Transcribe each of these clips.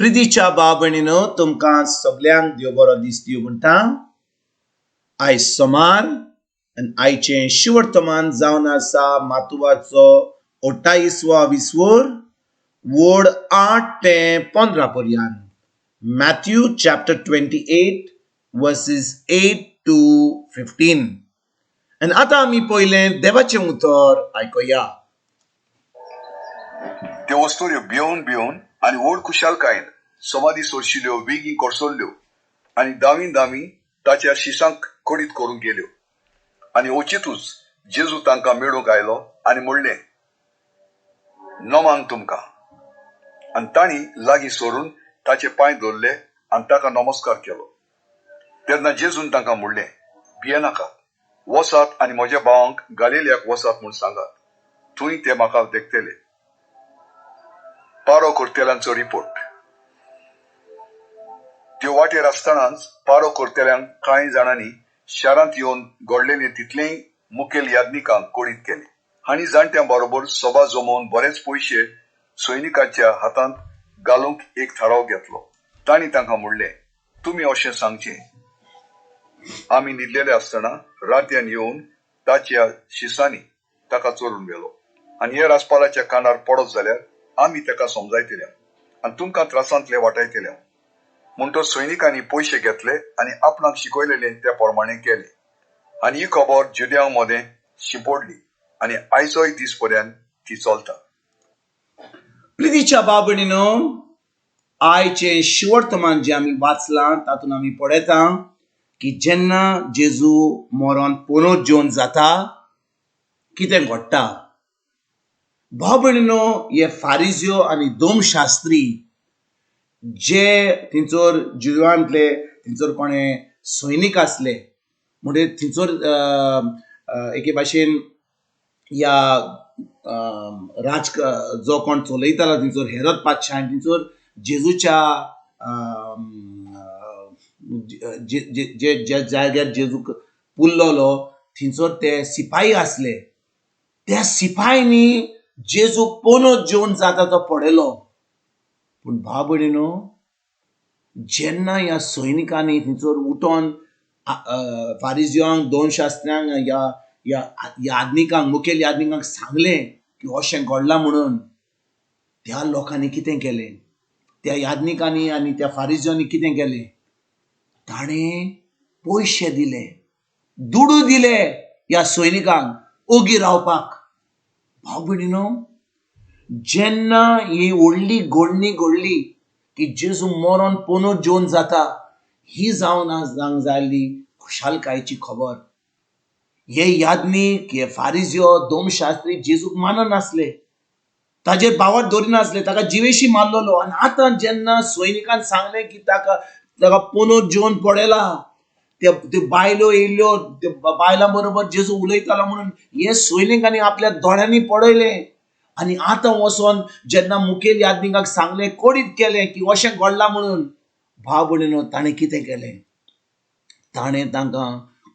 प्रितीच्या बाबणीनो तुमकां सगळ्यांक देव बरो दीस दिवं म्हणटा. आयज सोमार आनी आयचें शिवर्तमान जावन आसा मातुवाचो 28वा विसवोर वोड 8 ते 15 पर्यंत. Mathew chapter 28 verses 8 to 15. आनी आतां आमी पयलें देवाचें उतर आयकुया. त्यो वस्तुऱ्यो भिवन आनी व्हड खुशालकायेन समाधी सोडशिल्ल्यो बेगीन कोसळ्ळ्यो आनी दामी ताच्या शिसांक कडीत करून गेल्यो. आनी ओचितूच जेजू तांकां मेळूंक आयलो आनी म्हणलें, नमान तुमकां. आनी तांणी लागीं सरून ताचे पांय धरले आनी ताका नमस्कार केलो. तेन्ना जेजून तांकां म्हणलें, भियेनाकात, वसात आनी म्हज्या भावांक गालिल्याक वसात म्हूण सांगात. थंय ते म्हाका देखतले. पारो करतेल्यांचो रिपोर्ट. त्यो वाटेर आसतनाच पारो करतेल्यांक कांय जाणांनी शारांत येवन घडलेले तितलेय मुखेल याज्ञिकांक कोडीत केले. हांणी जाणट्यां बरोबर सभा जमोवन बरेच पयशे सैनिकांच्या हातांत घालूंक एक थाराव घेतलो. तांणी तांकां म्हणलें, तुमी अशें सांगचें, आमी न्हिदलेले आसतना रात्यान येवन ताच्या शिसांनी ताका चोरून व्हेलो आनी हे राजपालाच्या कानार पडत जाल्यार आमी ताका समजायतले आनी तुमकां त्रासांतले वाटायतले. म्हूण तो सैनिकांनी पयशे घेतले आनी आपणाक शिकयलेले त्या प्रमाणे केले. आनी ही खबर जुद्यां मदें शिंपडली आनी आयचोय दीस पर्यंत ती चलता. प्रितीच्या बाबणीनो, आयचें शिवर्तमान जे आमी वाचलां तातूंत आमी पळयता की जेन्ना जेजू मरोन परत जेवन जाता कितें घडटा. भाव-भयणीनो, हे फारिजियो आनी धर्मशास्त्री जे थंयसर जुदांतले थंयसर कोणे सैनीक आसले म्हणजे थंयसर एके भाशेन या जो कोण चलयतालो थंयसर हेरोद पादशाह थंयसर जेजूच्या जे जाग्यार जेजू पुरलोलो थंयसर ते सिपाही आसले. त्या सिपाहींनी जेजू परत जेवन जाता तो पळयलो. पूण भाव भयणीनो, जेन्ना ह्या सैनिकांनी थंयसर उठोन फारिजियांक धर्मशास्त्र्यांक या याज्ञिकांक मुखेल याज्ञिकांक सांगलें की अशें घडलां म्हणून, त्या लोकांनी कितें केलें, त्या याज्ञिकांनी आनी त्या फारिजियांनी कितें केलें, ताणें पयशे दिले, दुडू दिले ह्या सैनिकांक ओगी रावपाक. भाव भयणीनो, जेन्ना ही व्हडली घडणी घडली की जेजू मरोन परत जेवन जाता, ही जावंक जाल्ली खुशालकायेची खबर. हे याज्ञीक, हे फारिजियो, धर्मशास्त्री जेजूक माननासले, ताजेर बावर धरिनासले, ताका जिवेशी मारलेलो. आनी आतां जेन्ना सैनिकान सांगलें की ताका परत जेवन पडयला, त्यो बायलो येयल्यो, त्या बायलां बरोबर जेजू उलयतालो म्हणून हे सैनिकांनी आपल्या दोळ्यांनी पळयलें. आनी आतां वचोन जेन्ना मुखेल याज्ञिकांक सांगलें, कोडीत केलें की अशें घडलां म्हणून, भाव भयणीनो, ताणें कितें केलें, ताणें तांकां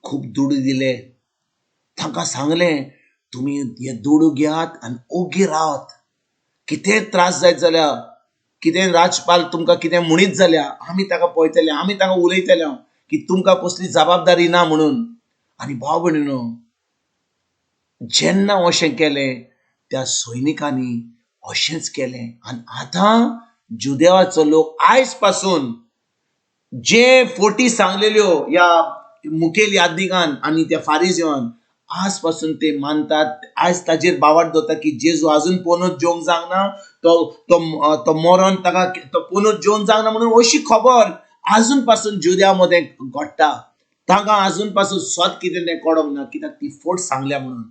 खूब दुडू दिले. तांकां सांगलें, तुमी हे दुडू घेयात आनी ओगी रावात. कितें त्रास जायत जाल्यार, कितें राजपाल तुमकां कितें म्हणीत जाल्यार आमी ताका पळयतले, आमी ताका उलयतले की तुमकां कसली जबाबदारी ना म्हणून. आनी भाव भयणीनो, जेन्ना अशें केलें, त्या सैनिकांनी अशेंच केलें. आनी आतां जुदेवाचो लोक आयज पासून जे फोटी सांगलेल्यो या मुखेल याज्ञिकान आनी त्या फारिजियान, आज पासून ते मानतात, आज ताजेर बावर दवरता की जेजू अजून परत जेवंक जावना, तो मरोन ताका तो परत जेवंक जावना म्हणून अशी खबर अजून पासून जुद्या मध्ये घडटा. तांकां अजून पासून स्वत कितें तें कळोंक ना, कित्याक ती फोट सांगल्या म्हणून.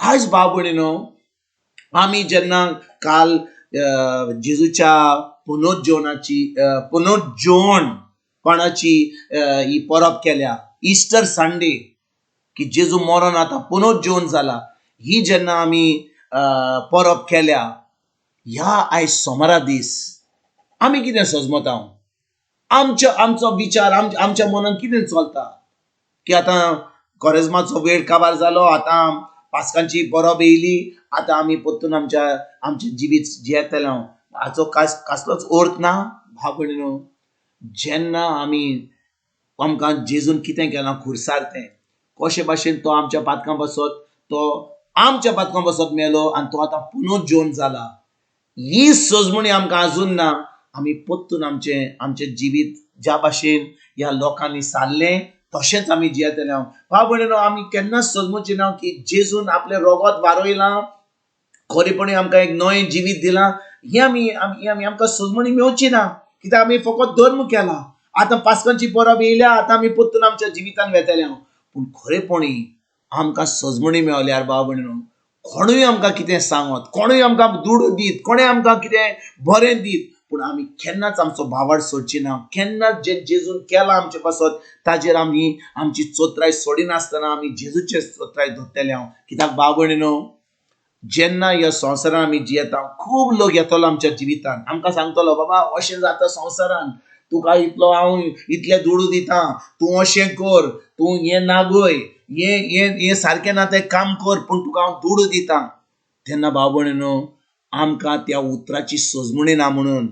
आज भाव भयणीनो, आमी जेन्ना काल जेजूच्या पुनर्जेवणाची ही परब केल्या, इस्टर संडे, की जेजू मरोन आता परत जेवन जाला, ही जेन्ना आमी परब केल्या, ह्या आयज सोमारा दीस आमी कितें सजमता, आमचो विचार आमच्या मनान कितें चलता की आतां कोरेजमाचो वेळ काबार जालो, आतां पास्कांची परब येयली, आतां आमी परतून आमचे जिवीत जियेतले, हाचो कसलोच अर्थ ना. भाव भयणीनो, जेन्ना आमी आमकां जेजून कितें केलां खुरसार कशे भाशेन तो आमच्या पातकां बसत मेलो आनी तो आतां पुनरुज्जीवन जाला, ही सोजमणी आमकां अजून ना. आमी पोत्तून आमचे जिवीत ज्या भाशेन ह्या लोकांनी सारलें तशेंच आमी जियेतले. भाव भयणीनो, आमी केन्नाच सोजमूचे ना की जेजून आपलें रोगोत वारोयलां, खरेपणी आमकां एक नवें जिवीत दिलां, ही आमकां सोजमणी मेवची ना, कित्याक आमी फकत धर्म केला. आतां पास्कांची परब येयल्या, आतां आमी पोत्तून आमच्या जिवितान वेतले. पूण खरेपणी आमकां सोजमणी मेवल्यार भाव भयणीनो, कोणूय आमकां कितें सांगत, कोणूय आमकां दूड दीत, कोणूय आमकां कितें बरें दीत, पूण आमी केन्नाच आमचो भावार्थ सोडची ना. केन्नाच जे जेजून केलां आमचे पासत ताजेर आमी आमची चोत्राय सोडिनासतना आमी जेजूचे चोत्राय धरतले. कित्याक भाव भयणीनो, जेन्ना ह्या संवसारान आमी जियेता, खूब लोक येतलो आमच्या जिवितान, आमकां सांगतलो, बाबा अशें जाता संवसारान, तुका हांव इतलें दुडू दिता, तूं अशें कर, तूं हें नागय, हें सारकें ना तें काम कर, पूण तुका हांव दुडू दिता. तेन्ना भाव भयणीनो, आमकां त्या उतराची सोजमणी ना म्हणून,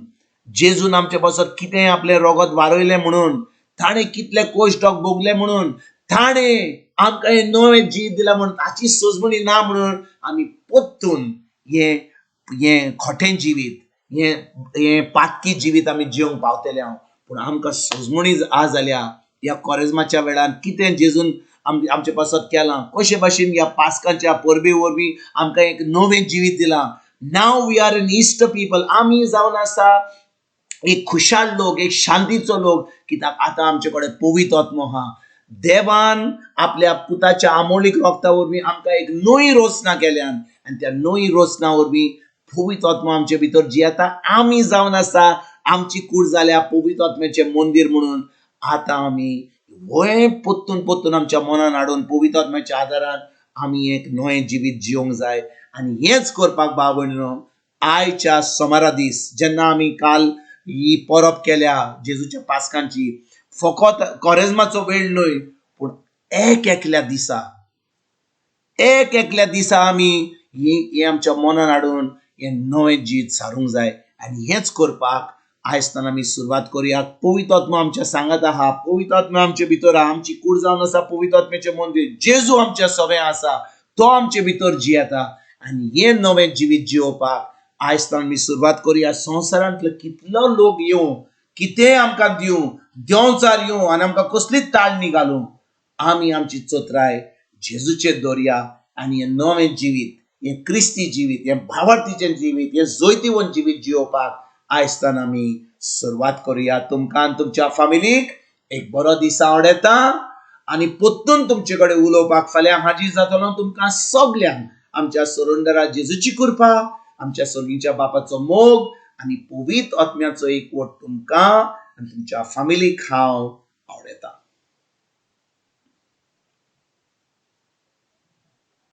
जेजून आमचे पासत कितें आपलें रोगोत वारोयलें म्हणून, ताणें कितले कश्ट भोगले म्हणून, ताणें आमकां हें नवें जीव दिलां म्हणून, ताची सोजमणी ना म्हणून आमी पोत्तून हें खोटें जिवीत, हें पातकी जिवीत आमी जिवंक पावतले. पूण आमकां सोजमणी आज जाल्या ह्या कोरेजमाच्या वेळार कितें जेजून आमचे पासत केलां, कशे भाशेन ह्या पास्काच्या परबे वरवीं आमकां एक नवें जिवीत दिलां. नाव वी आर एन इस्ट पीपल, आमी जावन आसा एक खुशाल लोक, एक शांतीचो लोक, कित्याक आतां आमचे कडेन पवित्र आत्मो आहा. देवान आपल्या पुताच्या आमोलीक रोगता वरवीं आमकां एक नवी रोचना केल्यान, आनी त्या नवी रोचना वरवीं पवित्र आत्मा आमचे भितर जियेता. आमी जावन आसा आमची कूड जाल्या पवित्र आत्म्याचें मंदीर म्हणून. आतां आमी हें पोत्तून आमच्या मनान हाडून पवित्र आत्म्याच्या आदारान आमी एक नवें जिवीत जिवंक जाय. आनी हेंच करपाक भाव भयणीनो, आयच्या सोमारा दीस जेन्ना आमी काल ही परब केल्या जेजूच्या पास्कांची, फकत कोरेजमाचो वेळ न्हय, पूण एक एकल्या दिसा आमी हें आमच्या मनान हाडून हें नवें जीत सारूंक जाय. आनी हेंच करपाक आयजतान आमी सुरवात करुया. पवित्र आत्मा आमच्या सांगात आहा, पवित्र आत्मा आमचे भितर आहा, आमची कूड जावन आसा पवित्र आत्म्याचें मंदीर, जेजू आमच्या सगळें आसा, तो आमचे भितर जियेता. आनी हें नवें जिवीत जिवपाक आयजतान आमी सुरवात करुया. संवसारांतलो कितलो लोक येवं, कितेंय आमकां देंवचार येवं आनी आमकां कसलीच ताळणी घालूं, आमी आमची चोत्राय जेजूचेर दवरया. आनी हें नवें जिवीत, हें क्रिस्ती जिवीत, हें भावार्थीचें जिवीत, हें जैतिवंत जिवीत जिवपाक आयजतान आमी सुरवात करुया. तुमकां आनी तुमच्या फॅमिलीक एक बरो दीस आवडेता. आनी पोत्तून तुमचे कडेन उलोवपाक फाल्यां हाजीर जातलो. तुमकां सगल्यांक आमच्या सरोंडरा जेजूची कृपा, आमच्या सर्गीच्या बापाचो मोग आनी पवित्र आत्म्याचो एकवट तुमकां आनी तुमच्या फॅमिलीक हांव आवडेता.